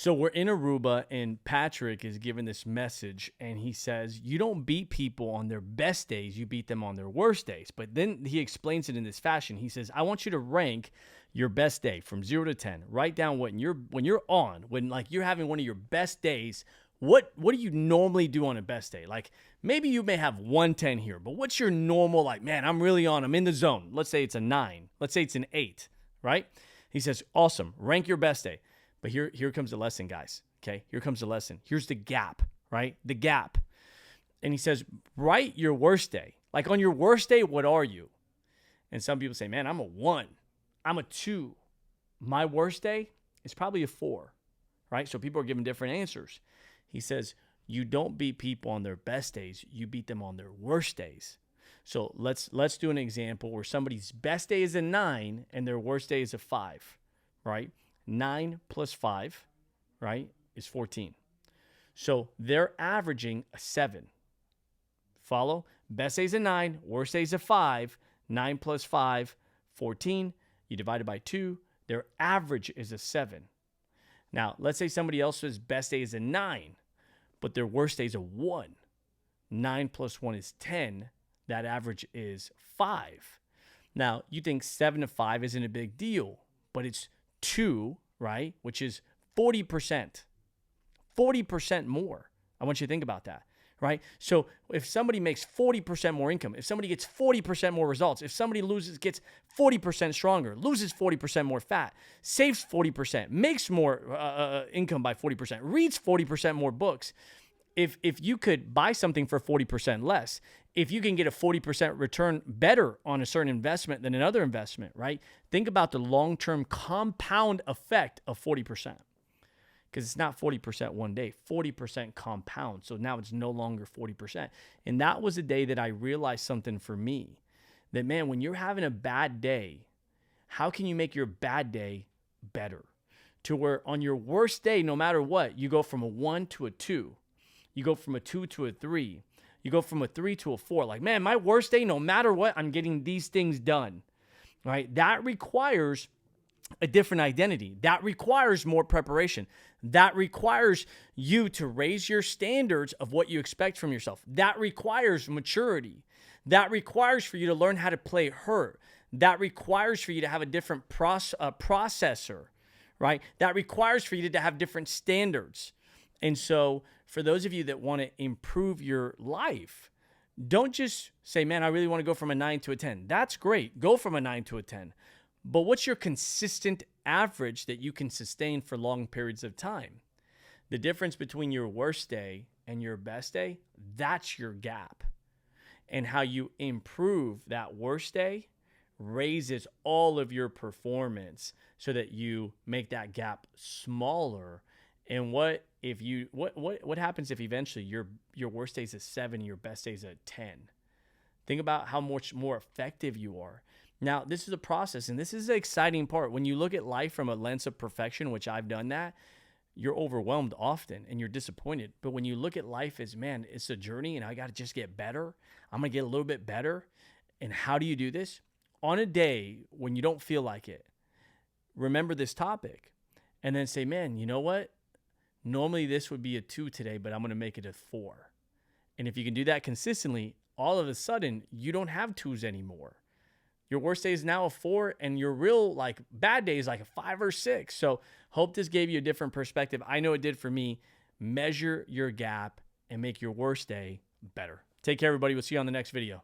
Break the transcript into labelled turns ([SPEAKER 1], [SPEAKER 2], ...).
[SPEAKER 1] So we're in Aruba, and Patrick is giving this message, and he says, you don't beat people on their best days, you beat them on their worst days. But then he explains it in this fashion. He says, I want you to rank your best day from 0 to 10. Write down when you're like you're having one of your best days. What do you normally do on a best day? Like maybe you may have 110 here, but what's your normal, like, man, I'm in the zone. Let's say it's a 9. Let's say it's an 8, right? He says, awesome, rank your best day. But here comes the lesson, guys. Okay, here comes the lesson. Here's the gap, right? The gap. And he says, write your worst day. Like on your worst day, what are you? And some people say, man, I'm a 1. I'm a 2. My worst day is probably a 4, right? So people are giving different answers. He says, you don't beat people on their best days. You beat them on their worst days. So let's do an example where somebody's best day is a 9 and their worst day is a 5, right? 9 plus 5, right, is 14. So they're averaging a 7. Follow? Best day is a 9, worst day is a 5. 9 plus 5, 14. You divide it by 2. Their average is a 7. Now, let's say somebody else's best day is a 9, but their worst day is a 1. 9 plus 1 is 10. That average is 5. Now, you think 7 to 5 isn't a big deal, but it's 2, right? Which is 40%. 40% more. I want you to think about that, right? So if somebody makes 40% more income, if somebody gets 40% more results, if somebody gets 40% stronger, loses 40% more fat, saves 40%, makes more income by 40%, reads 40% more books, if you could buy something for 40% less, if you can get a 40% return better on a certain investment than another investment, right? Think about the long-term compound effect of 40%. Because it's not 40% one day, 40% compound. So now it's no longer 40%. And that was the day that I realized something for me. That, man, when you're having a bad day, how can you make your bad day better? To where on your worst day, no matter what, you go from a 1 to a 2. You go from a 2 to a 3. You go from a 3 to a 4. Like, man, my worst day, no matter what, I'm getting these things done, right? That requires a different identity. That requires more preparation. That requires you to raise your standards of what you expect from yourself. That requires maturity. That requires for you to learn how to play hurt. That requires for you to have a different processor, right? That requires for you to have different standards. And so for those of you that want to improve your life, don't just say, man, I really want to go from a 9 to a 10. That's great. Go from a 9 to a 10. But what's your consistent average that you can sustain for long periods of time? The difference between your worst day and your best day, that's your gap. And how you improve that worst day raises all of your performance so that you make that gap smaller. And what happens if eventually your worst day is a 7, your best day is a 10? Think about how much more effective you are. Now, this is a process, and this is the exciting part. When you look at life from a lens of perfection, which I've done that, you're overwhelmed often and you're disappointed. But when you look at life as, man, it's a journey and I got to just get better. I'm going to get a little bit better. And how do you do this? On a day when you don't feel like it, remember this topic and then say, man, you know what? Normally this would be a 2 today, but I'm going to make it a 4. And if you can do that consistently, all of a sudden you don't have 2s anymore. Your worst day is now a 4, and your real bad day is like a 5 or 6. So hope this gave you a different perspective. I know it did for me. Measure your gap and make your worst day better. Take care, everybody. We'll see you on the next video.